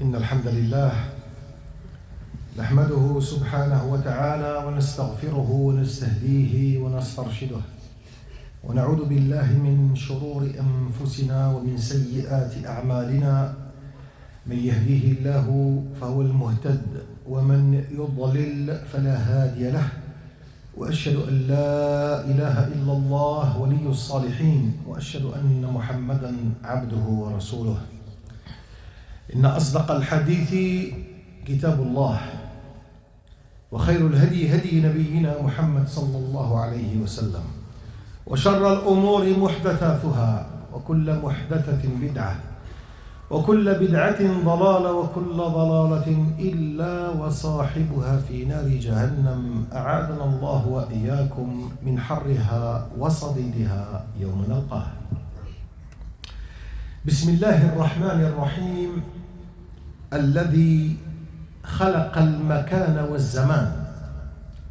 إن الحمد لله نحمده سبحانه وتعالى ونستغفره ونستهديه ونسترشده ونعوذ بالله من شرور أنفسنا ومن سيئات أعمالنا من يهديه الله فهو المهتد ومن يضلل فلا هادي له وأشهد أن لا إله إلا الله ولي الصالحين وأشهد أن محمدا عبده ورسوله إن أصدق الحديث كتاب الله وخير الهدي هدي نبينا محمد صلى الله عليه وسلم وشر الأمور محدثاتها وكل محدثة بدعة وكل بدعة ضلالة وكل ضلالة إلا وصاحبها في نار جهنم أعاذنا الله وإياكم من حرها وصديدها يوم نلقاه. بسم الله الرحمن الرحيم الذي خلق المكان والزمان.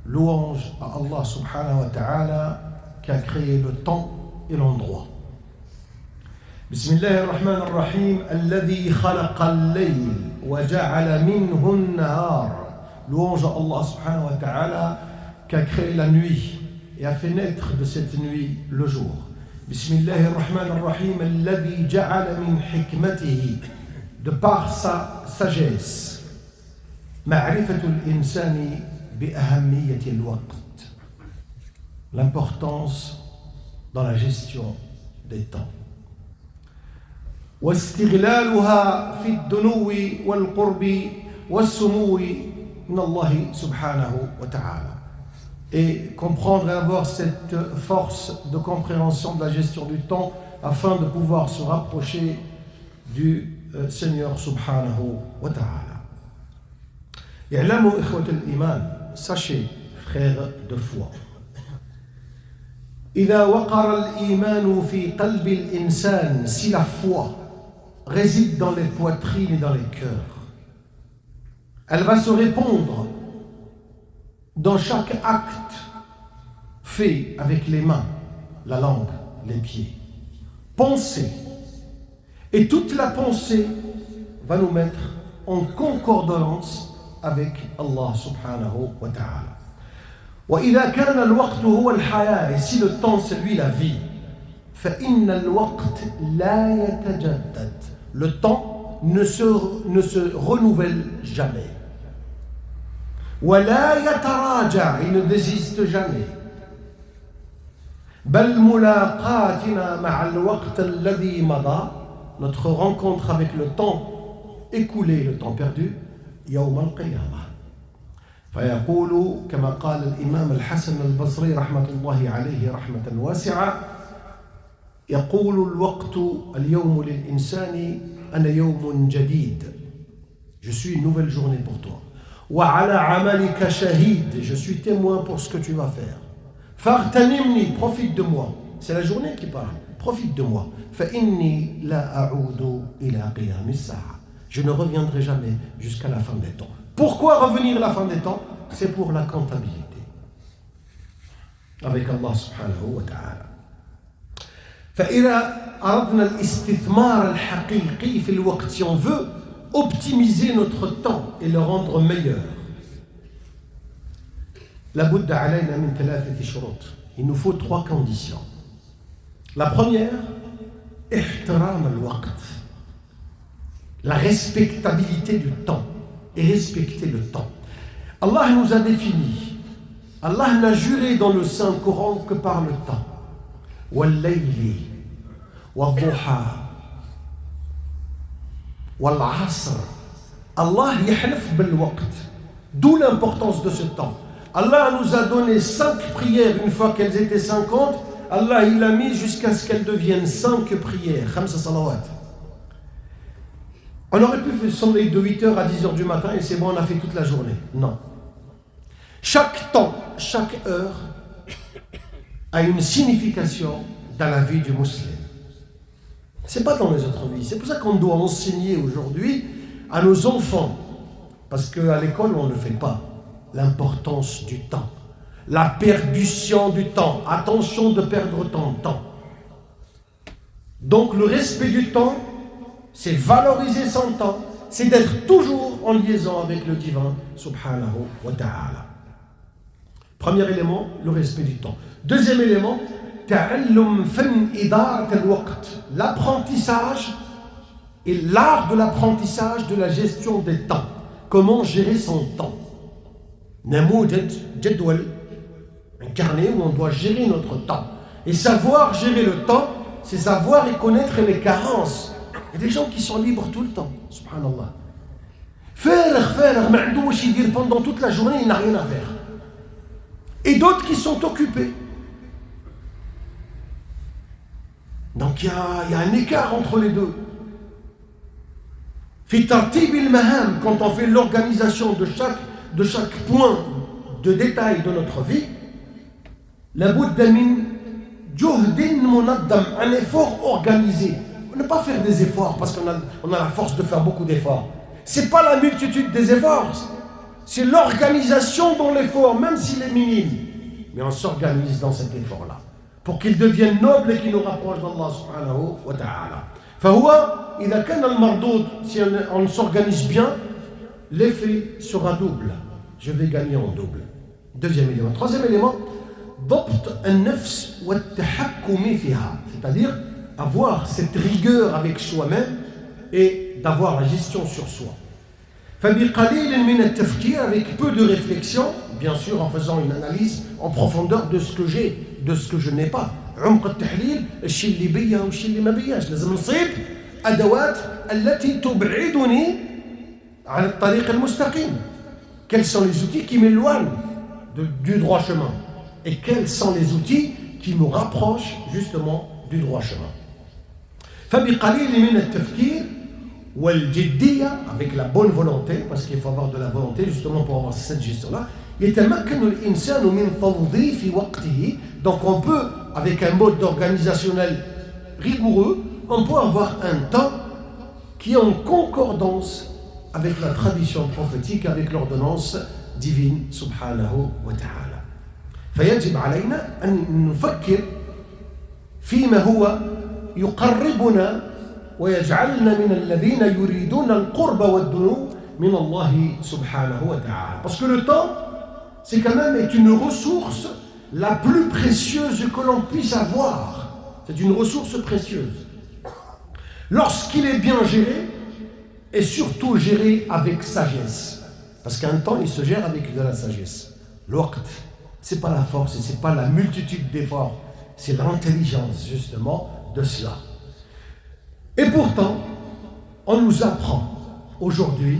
Louange à Allah subhanahu wa ta'ala qui a créé le temps et l'endroit. بسم الله الرحمن الرحيم الذي خلق الليل وجعل منه النهار. Louange à Allah subhanahu wa ta'ala qui a créé la nuit et a fait naître de cette nuit le jour. بسم الله الرحمن الرحيم الذي جعل من حكمته, de par sa sagesse, معرفة الإنسان بأهمية الوقت, l'importance dans la gestion des temps. واستغلالها في الدنو والقرب والسمو من الله سبحانه وتعالى. Et comprendre et avoir cette force de compréhension de la gestion du temps afin de pouvoir se rapprocher du Seigneur subhanahu wa ta'ala. اعلموا إخوة الإيمان, sachez frères de foi, إذا وقر الإيمان في قلب الإنسان, si la foi réside dans les poitrines et dans les cœurs, elle va se répandre dans chaque acte fait avec les mains, la langue, les pieds. Penser. Et toute la pensée va nous mettre en concordance avec Allah subhanahu wa ta'ala. وإذا كان الوقت هو الحياة, et si le temps c'est lui la vie, فإن الوقت لا يتجدد, le temps ne se renouvelle jamais. ولا يتراجع, il ne désiste jamais. بل ملاقاتنا مع الوقت الذي مضى, notre rencontre avec le temps écoulé, le temps perdu, يوم القيامة. فيقول كما قال الإمام الحسن البصري رحمة الله عليه رحمة واسعة, يقول الوقت اليوم للإنسان أنا يوم جديد, je suis une nouvelle journée pour toi. وعلى عملك شهيد, je suis témoin pour ce que tu vas faire. فاغتنمني, profite de moi, c'est la journée qui parle, profite de moi. فإني لا أعود إلى قيام الساعة, je ne reviendrai jamais jusqu'à la fin des temps. Pourquoi revenir à la fin des temps? C'est pour la comptabilité avec Allah subhanahu wa ta'ala. فإذا أردنا الاستثمار الحقيقي في الوقت, si on veut optimiser notre temps et le rendre meilleur, لابد علينا من 3 شروط, il nous faut 3 conditions. La première, احترام الوقت, la respectabilité du temps, et respecter le temps. Allah nous a défini, Allah n'a juré dans le Saint-Coran que par le temps. والليل والضحى والعصر, Allah يحلف بالوقت, d'où l'importance de ce temps. Allah nous a donné 5 prières, une fois qu'elles étaient 50, Allah il a mis jusqu'à ce qu'elles deviennent 5 prières, 5 salawat. On aurait pu faire sonner de 8h à 10h du matin et c'est bon, on a fait toute la journée. Non. Chaque temps, chaque heure a une signification dans la vie du musulman. C'est pas dans les autres vies. C'est pour ça qu'on doit enseigner aujourd'hui à nos enfants, parce qu'à l'école on ne le fait pas, l'importance du temps, la perdition du temps. Attention de perdre ton temps. Donc le respect du temps, c'est valoriser son temps c'est d'être toujours en liaison avec le divin subhanahu wa ta'ala. Premier élément, le respect du temps. Deuxième élément, ta'allum fan idarat al-waqt, l'apprentissage et l'art de l'apprentissage de la gestion des temps. Comment gérer son temps. Namoudj jadwal, un carnet où on doit gérer notre temps. Et savoir gérer le temps, c'est savoir et connaître les carences. Il y a des gens qui sont libres tout le temps, subhanallah. Pendant toute la journée, il n'a rien à faire. Et d'autres qui sont occupés. Donc il y a un écart entre les deux. Quand on fait l'organisation de chaque point de détail de notre vie, un effort organisé. Ne pas faire des efforts parce qu'on a la force de faire beaucoup d'efforts. C'est pas la multitude des efforts, c'est l'organisation dans l'effort, même s'il est minime. Mais on s'organise dans cet effort-là pour qu'il devienne noble et qu'il nous rapproche d'Allah subhanahu wa ta'ala. Si on s'organise bien, l'effet sera double. Je vais gagner en double. Deuxième élément. Troisième élément, c'est-à-dire avoir cette rigueur avec soi-même et d'avoir la gestion sur soi. Avec peu de réflexion, bien sûr en faisant une analyse en profondeur de ce que j'ai, de ce que je n'ai pas. عمق التحليل الشيء اللي بيا والشيء اللي ما بياش لازم نصيب أدوات التي تبعدني عن الطريق المستقيم. Quels sont les outils qui m'éloignent du droit chemin et quels sont les outils qui me rapprochent justement du droit chemin. فبقليل من التفكير والجدية, avec la bonne volonté, parce qu'il faut avoir de la volonté justement pour avoir cette gestion-là, يتمكن الإنسان من توظيف وقته. Donc on peut, avec un mode organisationnel rigoureux, on peut avoir un temps qui est en concordance avec la tradition prophétique, avec l'ordonnance divine subhanahu wa ta'ala. فيجب علينا أن نفكر فيما هو يقربنا ويجعلنا من الذين يريدون القرب والدنو من الله سبحانه وتعالى. Parce que le temps, c'est quand même une ressource la plus précieuse que l'on puisse avoir. C'est une ressource précieuse. Lorsqu'il est bien géré, et surtout géré avec sagesse. Parce qu'un temps, il se gère avec de la sagesse. L'waqt, c'est pas la force, et c'est pas la multitude d'efforts, c'est l'intelligence justement de cela. Et pourtant, on nous apprend aujourd'hui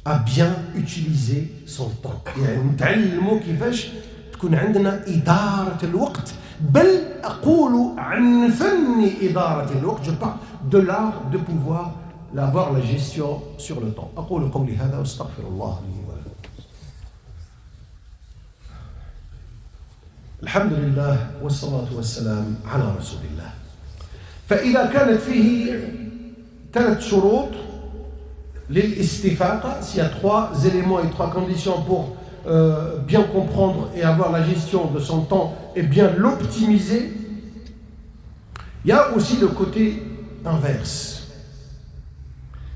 à bien utiliser son temps. يعني نتعلموا كيفاش تكون عندنا إدارة الوقت. بل أقول عن فن إدارة الوقت. Je parle de l'art de pouvoir avoir la gestion sur le temps. أقول قولي هذا واستغفر الله لي ولكم. الحمد لله والصلاة والسلام على رسول الله. فإذا كانت فيه 3 شروط للاستفاقة, s'il y a 3 éléments et 3 conditions pour bien comprendre et avoir la gestion de son temps et bien l'optimiser, il y a aussi le côté inverse.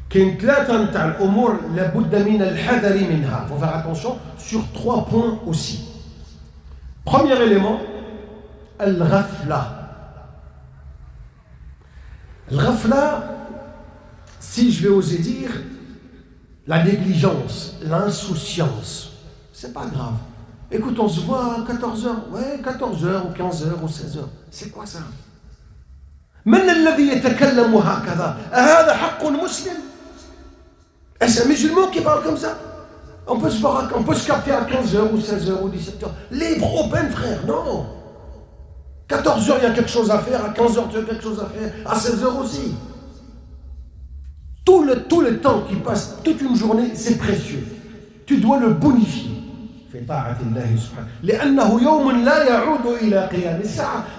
كاين 3 نتاع الأمور لابد من الحذر منها. Il faut faire attention sur 3 points aussi. Premier élément, الغفلة. الغفلة, si je vais oser dire, la négligence, l'insouciance, c'est pas grave. Écoute, on se voit à 14h, ouais, 14h ou 15h ou 16h. C'est quoi ça? من الذي يتكلم هكذا؟ هذا حق مسلم؟ Est-ce un musulman qui parle comme ça? On peut se capter à 15h ou 16h ou 17h. Libre, open, frère, non. 14h, il y a quelque chose à faire, à 15h, tu as quelque chose à faire, à 16h aussi. Tout le temps qui passe, toute une journée, c'est précieux. Tu dois le bonifier.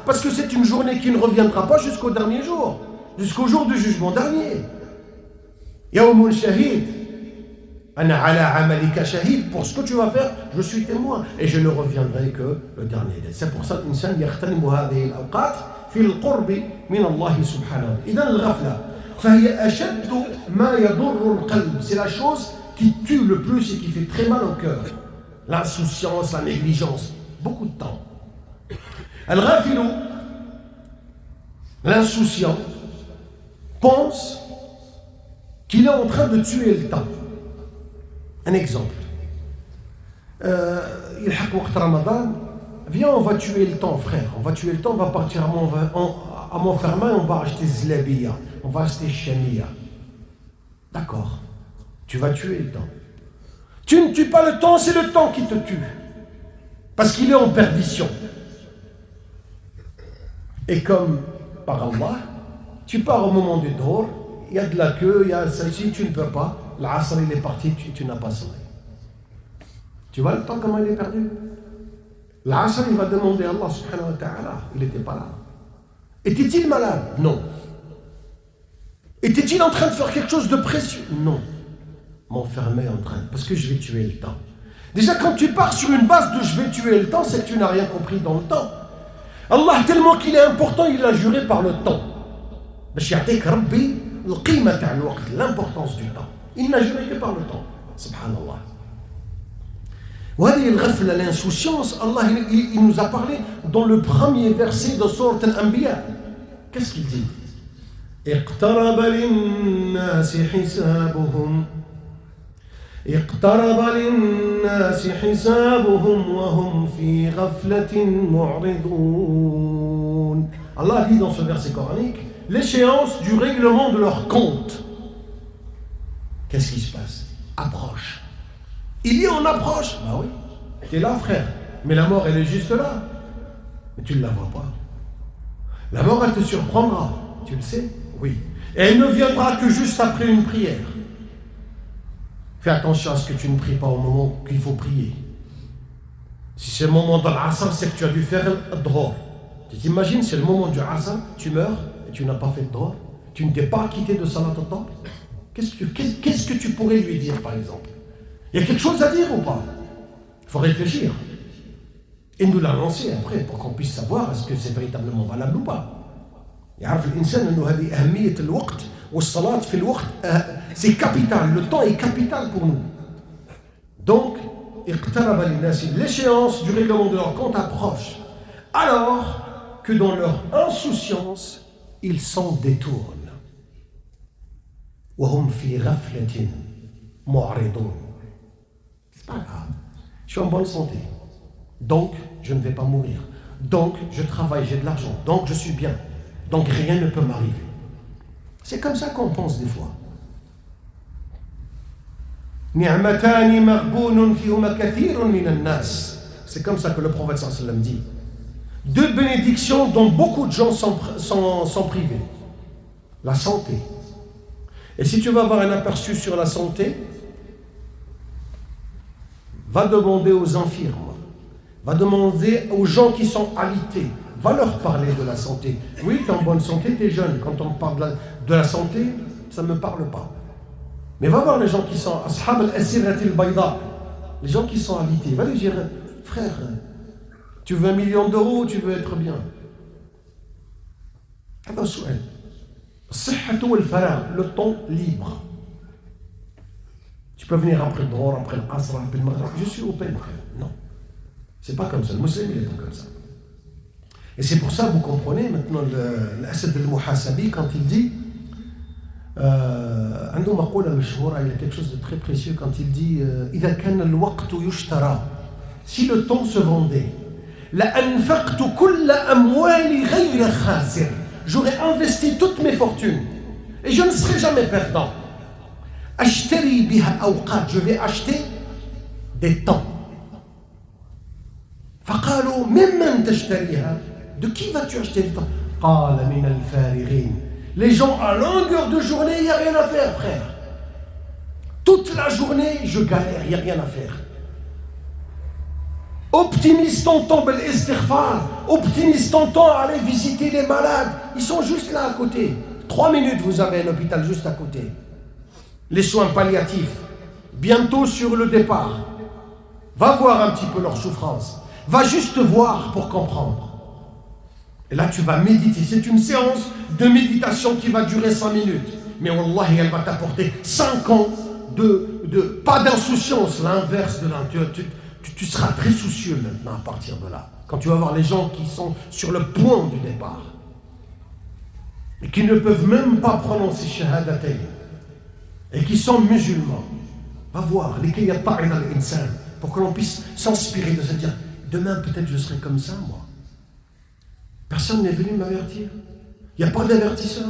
Parce que c'est une journée qui ne reviendra pas jusqu'au dernier jour, jusqu'au jour du jugement dernier. يوم شهيد أنا على عملك شهيد. Pour ce que tu vas faire, je suis témoin et je ne reviendrai que le dernier. C'est pour ça que الإنسان يغتنم هذه الأوقات في القرب من الله سبحانه. إذن الغفلة. فهي أشد ما يضر القلب. C'est la chose qui tue le plus et qui fait très mal au cœur. L'insouciance, la négligence, beaucoup de temps. Al-Ghafil, l'insouciant, pense qu'il est en train de tuer le temps. Un exemple. يلحق وقت رمضان. Viens, on va tuer le temps, frère. On va tuer le temps, on va partir à Montfermeil, on va acheter Zlabia, on va acheter Chania. D'accord. Tu vas tuer le temps. Tu ne tues pas le temps, c'est le temps qui te tue. Parce qu'il est en perdition. Et comme par Allah, tu pars au moment du Dhuhr, il y a de la queue, il y a celle-ci, tu ne peux pas. L'Asr, il est parti, tu n'as pas sonné. Tu vois le temps, comment il est perdu? L'Asr, il va demander à Allah subhanahu wa ta'ala. Il n'était pas là. Était-il malade? Non. Était-il en train de faire quelque chose de précieux? Non. M'enfermer en train, parce que je vais tuer le temps. Déjà, quand tu pars sur une base de je vais tuer le temps, c'est que tu n'as rien compris dans le temps. Allah, tellement qu'il est important, il l'a juré par le temps. L'importance du temps. Il n'a juré que par le temps. Subhanallah. وهذه الغفلة, l'insouciance, Allah il nous a parlé dans le premier verset de Sourate Al-Anbiya. Qu'est-ce qu'il dit? اقترب للناس حسابهم اقترب للناس حسابهم وهم في غفلة معرضون. Allah dit dans ce verset coranique l'échéance du règlement de leur compte. Qu'est-ce qui se passe? Approche. Il est en approche. Bah oui, tu es là, frère. Mais la mort, elle est juste là. Mais tu ne la vois pas. La mort, elle te surprendra. Tu le sais? Oui. Et elle ne viendra que juste après une prière. Fais attention à ce que tu ne pries pas au moment qu'il faut prier. Si c'est le moment de l'Asr, c'est que tu as dû faire le Dhuhr. Tu t'imagines, c'est le moment du Asr, tu meurs et tu n'as pas fait le Dhuhr. Tu ne t'es pas acquitté de Salat al-Dhuhr. Qu'est-ce que tu pourrais lui dire, par exemple? Il y a quelque chose à dire ou pas? Il faut réfléchir. Et nous l'annoncer après pour qu'on puisse savoir est-ce que c'est véritablement valable ou pas. يعرف الإنسان أنه هذه أهمية الوقت والصلاة في الوقت c'est capital, le temps est capital pour nous. Donc اقترب للناس, l'échéance du règlement de leur compte approche, alors que dans leur insouciance ils s'en détournent. وهم في غفلة معرضون. C'est pas grave, je suis en bonne santé, donc je ne vais pas mourir, donc je travaille, j'ai de l'argent, donc je suis bien, donc rien ne peut m'arriver. C'est comme ça qu'on pense des fois. نعمتان مغبون فيهما كثير من الناس. C'est comme ça que le prophète sallallahu alayhi wa sallam dit. Deux bénédictions dont beaucoup de gens sont privés. La santé. Et si tu veux avoir un aperçu sur la santé, va demander aux infirmes, va demander aux gens qui sont alités, va leur parler de la santé. Oui, tu es en bonne santé, tu es jeune. Quand on parle de la santé, ça ne me parle pas. Mais va voir les gens qui sont ashab al-asirat al-bayda, les gens qui sont alités. Va lui dire, frère, tu veux 1 million d'euros ou tu veux être bien? هذا السؤال. الصحة والفراغ, le temps libre. Tu peux venir après le Dhuhr, après l'Asr, après le Maghrib. Je suis open, frère. Non. C'est pas comme ça. Le musulman, il est pas comme ça. Et c'est pour ça, vous comprenez, maintenant, l'Asad al-Muhasabi, quand il dit, عنده مقولة مشهورة, il y a quelque chose de très précieux quand il dit إذا كان الوقت يشترى, si le temps se vendait, لأنفقت كل أموالي غير خاسر, j'aurais investi toutes mes fortunes et je ne serai jamais perdant. أشتري بها أوقات, je vais acheter des temps. فقالوا ممن تشتريها, de qui vas-tu acheter le temps? قال من الفارغين. Les gens à longueur de journée, il n'y a rien à faire, frère. Toute la journée, je galère, il n'y a rien à faire. Optimise ton temps, istighfar. Optimise ton temps à aller visiter les malades. Ils sont juste là à côté. 3 minutes, vous avez un hôpital juste à côté. Les soins palliatifs, bientôt sur le départ. Va voir un petit peu leur souffrance. Va juste voir pour comprendre. Et là, tu vas méditer. C'est une séance de méditation qui va durer 5 minutes. mais wallahi, elle va t'apporter 5 ans pas d'insouciance, l'inverse de tu seras très soucieux maintenant à partir de là. Quand tu vas voir les gens qui sont sur le point du départ et qui ne peuvent même pas prononcer shahadatayn et qui sont musulmans, va voir les kayata'in al-insan pour que l'on puisse s'inspirer de se dire demain peut-être je serai comme ça moi. Personne n'est venu m'avertir. Il n'y a pas d'avertisseur.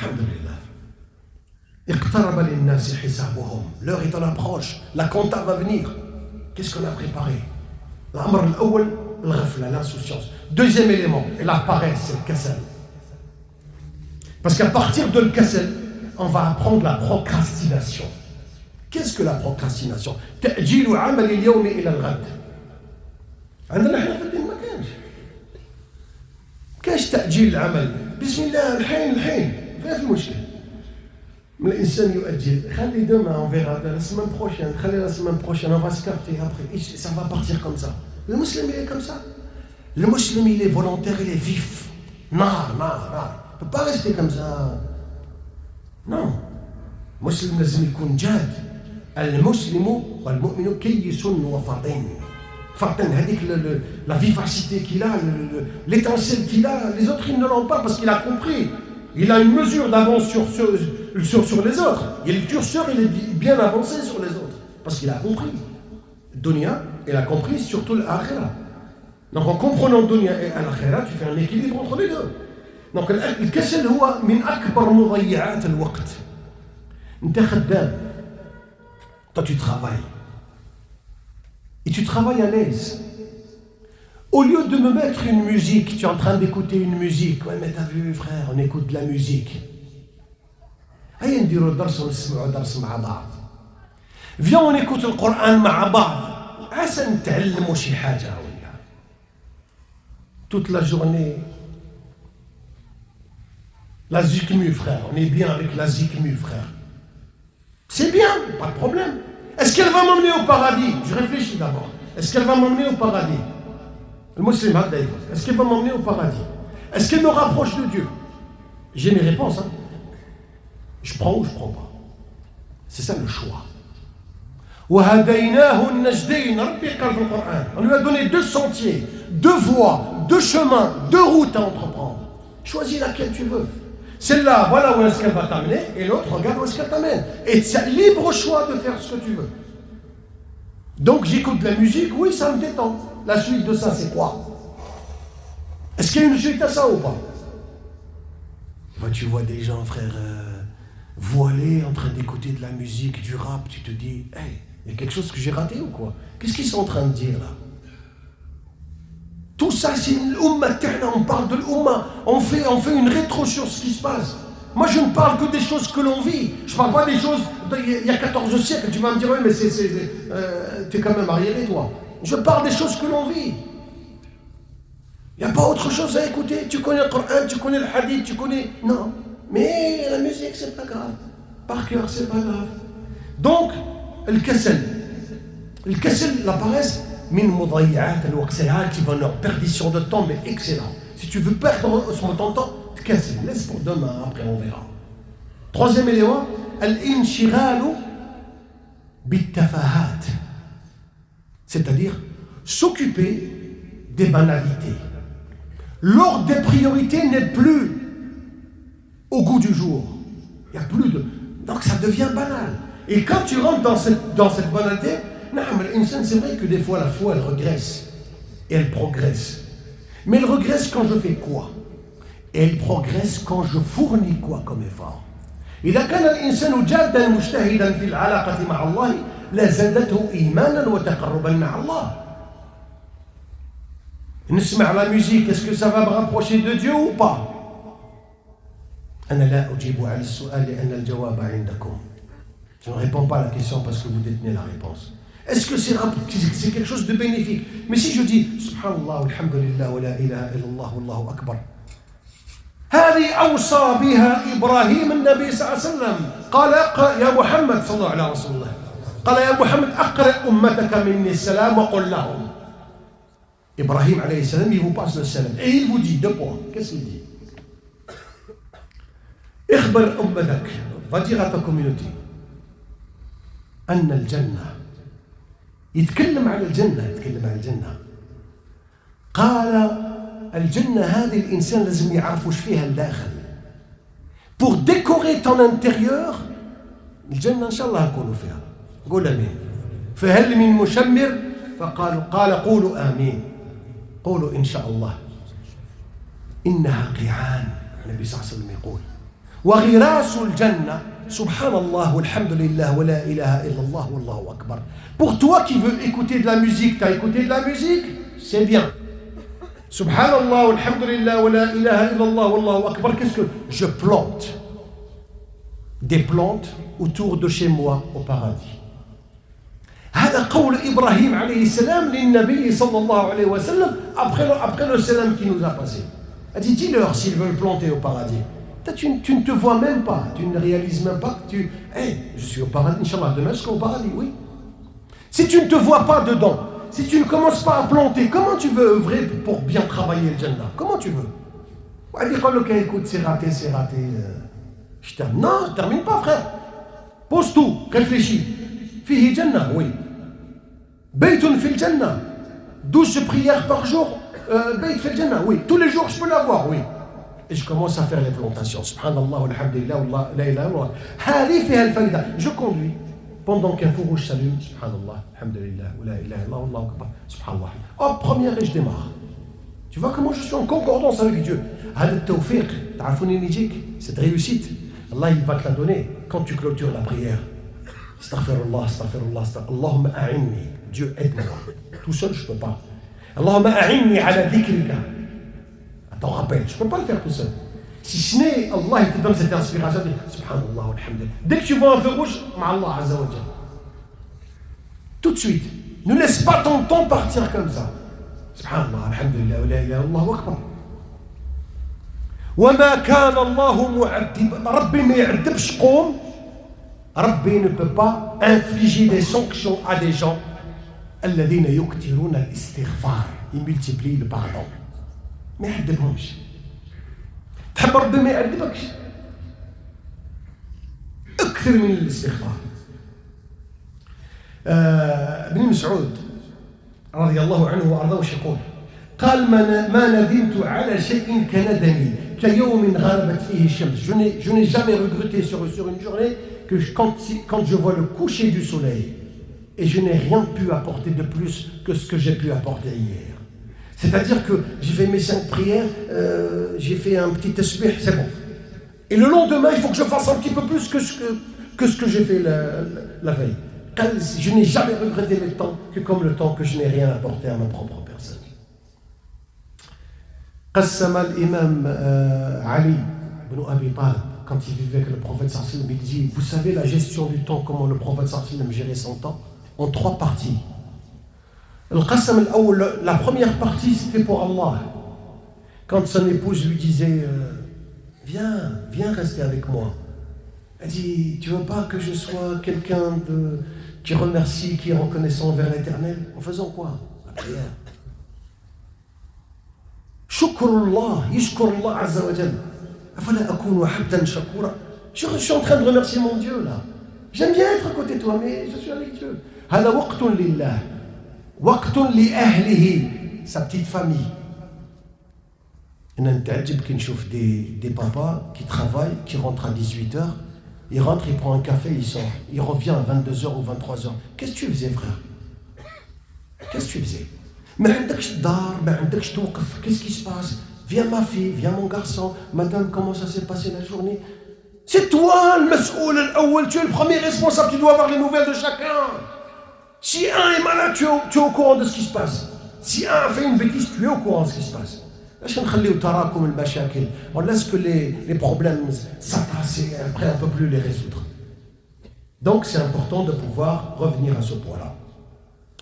Alhamdulillah. L'heure est en approche. La compta va venir. Qu'est-ce qu'on a préparé? L'amr al-awwal, l'insouciance. Deuxième élément, la paresse, c'est le kasal. Parce qu'à partir de le kasal, on va apprendre la procrastination. Qu'est-ce que la procrastination? تأجيل عمل اليوم إلى الغد. عندنا احنا في الدين ما كاش تأجيل العمل. بسم الله الحين فين المشكلة؟ Mais l'insan يؤجل. خلي demain on verra la semaine prochaine. خلي la semaine prochaine on va se capter après. Ça va partir comme ça. Le musulman il est comme ça. Le musulman il est volontaire, il est vif. nar. Il ne peut pas rester comme ça. Non. Le musulman لازم يكون جاد. المسلم والمؤمن كيس وفطن. Farten, la vivacité qu'il a, l'étincelle qu'il a, les autres ils ne l'ont pas parce qu'il a compris. Il a une mesure d'avance sur les autres. Et le curseur il est bien avancé sur les autres parce qu'il a compris. Dunya, il a compris surtout l'akhira. Donc en comprenant Dunya et l'akhira, tu fais un équilibre entre les deux. Donc le kasal هو من أكبر مضيعات الوقت. أنت خدام. Toi tu travailles. Et tu travailles à l'aise. Au lieu de me mettre une musique, tu es en train d'écouter une musique. Ouais, mais t'as vu, frère, on écoute de la musique. Viens, on écoute le Coran مع بعض. عسى نتعلموا شي حاجة ولا. Toute la journée. La zikmu, frère. On est bien avec la zikmu, frère. C'est bien, pas de problème. Est-ce qu'elle va m'emmener au paradis? Je réfléchis d'abord. Est-ce qu'elle va m'emmener au paradis? Le musulman, d'ailleurs. Est-ce qu'elle va m'emmener au paradis? Est-ce qu'elle me rapproche de Dieu? J'ai mes réponses. Hein. Je prends ou je prends pas. C'est ça le choix. On lui a donné 2 sentiers, 2 voies, 2 chemins, 2 routes à entreprendre. Choisis laquelle tu veux. Celle-là, voilà où est-ce qu'elle va t'amener, et l'autre, regarde où est-ce qu'elle t'amène. Et c'est libre choix de faire ce que tu veux. Donc j'écoute de la musique, oui, ça me détend. La suite de ça, c'est quoi? Est-ce qu'il y a une suite à ça ou pas? Tu vois des gens, frère, voilés, en train d'écouter de la musique, du rap, tu te dis, hey, il y a quelque chose que j'ai raté ou quoi? Qu'est-ce qu'ils sont en train de dire là? Tout ça, c'est l'umma, on parle de l'umma, on fait une rétro sur ce qui se passe. Moi, je ne parle que des choses que l'on vit. Je ne parle pas des choses il y a 14 siècles. Tu vas me dire, oui, mais t'es quand même arriéré, toi. Je parle des choses que l'on vit. Il n'y a pas autre chose à écouter. Tu connais le Coran, tu connais le hadith, tu connais... Non. Mais la musique, c'est pas grave. Par cœur, c'est pas grave. Donc, le kasal, la paresse, min mudayat al-waqt, c'est qui va leur perdition de temps, mais excellent. Si tu veux perdre ton temps, te casser, laisse pour demain, après on verra. Troisième élément, al-inshigalu bit-tafahat, c'est-à-dire s'occuper des banalités. L'ordre des priorités n'est plus au goût du jour. Il n'y a plus de... Donc ça devient banal. Et quand tu rentres dans cette banalité, c'est vrai que des fois la foi elle regresse et elle progresse. Mais elle regresse quand je fais quoi? Et elle progresse quand je fournis quoi comme effort? إذا كان الإنسان جادا مجتهدا في العلاقة مع الله لزادته إيمانا وتقربا مع الله. نسمع la musique, est-ce que ça va me rapprocher de Dieu ou pas? أنا لا أجيب على السؤال لأن الجواب عندكم. Je ne réponds pas à la question parce que vous détenez la réponse. Est-ce que c'est quelque chose de bénéfique? Mais si je dis Subhanallah, alhamdulillah, wa la ilaha illallah, wallahu akbar. هذه أوصى بها إبراهيم النبي صلى الله عليه وسلم. قال اقرأ يا محمد صلى الله عليه وسلم. قال يا محمد أقرأ أمتك مني السلام وقل لهم. Ibrahim alayhi salam, il vous passe le salam. Et il vous dit 2 points. Qu'est-ce qu'il dit? اخبر أمتك va dire à ta communauté أن الجنة يتكلم عن الجنة قال الجنة هذه الإنسان لازم يعرف وش فيها الداخل pour décorer ton intérieur الجنة إن شاء الله نكونوا فيها قول آمين فهل من مشمر قال قولوا آمين قولوا إن شاء الله إنها قيعان النبي صلى الله عليه وسلم يقول وغراس الجنة سبحان الله والحمد لله ولا إله إلا الله والله أكبر. Pour toi qui veux écouter de la musique, t'as écouté de la musique, c'est bien. Subhanallah walhamdulillah wa la ilaha illallah wallahu akbar. Qu'est-ce que je plante des plantes autour de chez moi au paradis. هذا قول إبراهيم عليه السلام للنبي صلى الله عليه وسلم après le salam qui nous a passé. A dit dis-leur s'ils veulent planter au paradis. Tu ne te vois même pas, tu ne réalises même pas que je suis au paradis, Inch'Allah, demain je serai au paradis, oui. Si tu ne te vois pas dedans, si tu ne commences pas à planter, comment tu veux œuvrer pour bien travailler le Jannah? Comment tu veux? On dit, écoute, c'est raté. Non, je ne termine pas, frère. Pose tout, réfléchis. Fihi Jannah, oui. Baytun fil Jannah. 12 prières par jour, Bayt fil Jannah, oui. Tous les jours, je peux l'avoir, oui. Et je commence à faire les plantations. Subhanallah, alhamdulillah, la ilaha illallah. Hali fiha al-fayda. Je conduis. Pendant qu'un feu rouge s'allume, subhanallah, alhamdulillah, la ilaha illallah, Allahu akbar, subhanallah. Hop, première et je démarre. Tu vois comment je suis en concordance avec Dieu. Hada tawfiq, ta'afouni nijik, cette réussite, Allah il va te la donner quand tu clôtures la prière. Astaghfirullah, Allahumma a'inni. Dieu aide-moi. Tout seul, je ne peux pas. Allahumma a'inni ala dhikrika. T'en rappelles, je ne peux pas le faire tout seul. Si ce n'est, Allah il te donne cette inspiration, subhanallah, alhamdulillah. Dès que tu vois un feu rouge, ma'Allah azza wa jalla. Tout de suite. Ne laisse pas ton temps partir comme ça. Subhanallah, alhamdulillah, la ilaha illallah, akbar. وما كان الله معذب ربي ما يعذبش قوم ربي ne peut pas infliger des sanctions à des gens الذين يكثرون الاستغفار ils multiplient le pardon. ما يعذبهمش. تحب ربي ما يعذبكش أكثر من الاستغفار. ابن مسعود رضي الله عنه وأرضاه وش يقول؟ قال ما ندمت على شيء كندمي كيوم غربت فيه الشمس. Je n'ai jamais regretté sur une journée que quand je vois le coucher du soleil et je n'ai rien pu apporter de plus que ce que j'ai pu apporter hier. C'est-à-dire que j'ai fait mes 5 prières, j'ai fait un petit tasbih, c'est bon. Et le lendemain, il faut que je fasse un petit peu plus que ce que j'ai fait la veille. Je n'ai jamais regretté le temps que comme le temps que je n'ai rien apporté à ma propre personne. قسم الإمام Ali ibn Abi Talib, quand il vivait avec le prophète sallallahu alayhi wa sallam, il dit, vous savez la gestion du temps, comment le prophète sallallahu alayhi wa sallam gérait son temps? En 3 parties. La première partie, c'était pour Allah. Quand son épouse lui disait viens rester avec moi. Elle dit, tu veux pas que je sois quelqu'un qui remercie, qui est reconnaissant envers l'Éternel? En faisant quoi? La prière. Shukrullah, yishkurullah azza wa jal. Afala akunu abdan shakura. Je suis en train de remercier mon Dieu là. J'aime bien être à côté de toi, mais je suis avec Dieu. Hada waqtun lillah. Waqtun li ahlihi, sa petite famille. Des papas qui travaillent, qui rentrent à 18h, il rentre, il prend un café, il sort. Il revient à 22h ou 23h. Qu'est-ce que tu faisais, frère? Qu'est-ce que tu faisais? Qu'est-ce qui se passe? Viens ma fille, viens mon garçon. Madame, comment ça s'est passé la journée? C'est toi le mas'oul al-awwal, tu es le premier responsable, tu dois avoir les nouvelles de chacun. Si un est malade, tu es au courant de ce qui se passe. Si un a fait une bêtise, tu es au courant de ce qui se passe. On laisse que les problèmes s'attassent et après on ne peut plus les résoudre. Donc c'est important de pouvoir revenir à ce point-là.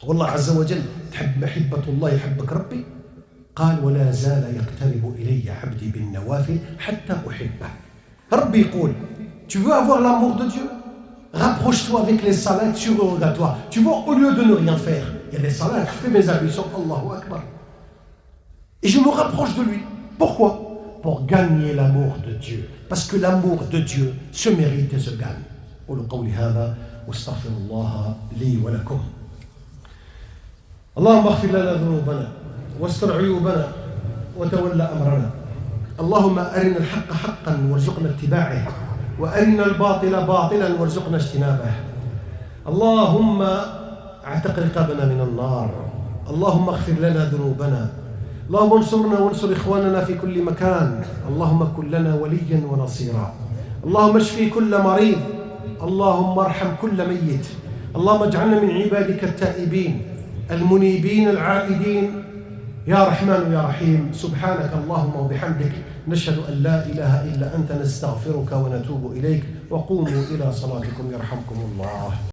والله عز وجل تحب محبة الله يحبك ربي قال ولا زال يقترب إلي عبدي بالنوافل حتى أحبه. ربي يقول tu veux avoir l'amour de Dieu, rapproche-toi avec les salades surrogatoires. Tu vois, au lieu de ne rien faire, il y a des salades, je fais mes ablutions, Allahu Akbar. Et je me rapproche de lui. Pourquoi? pour gagner l'amour de Dieu. Parce que l'amour de Dieu se mérite et se gagne. قولوا قولي هذا واستغفر الله لي ولكم. اللهم اغفر لنا ذنوبنا واستر عيوبنا وتولى أمرنا. اللهم أرنا الحق حقا وارزقنا اتباعه وأرنا الباطل باطلا وارزقنا اجتنابه. اللهم اعتق رقابنا من النار. اللهم اغفر لنا ذنوبنا. اللهم انصرنا وانصر إخواننا في كل مكان. اللهم كن لنا وليا ونصيرا. اللهم اشفي كل مريض. اللهم ارحم كل ميت. اللهم اجعلنا من عبادك التائبين المنيبين العائدين يا رحمن يا رحيم. سبحانك اللهم وبحمدك نشهد أن لا إله إلا أنت نستغفرك ونتوب إليك. وقوموا إلى صلاتكم يرحمكم الله.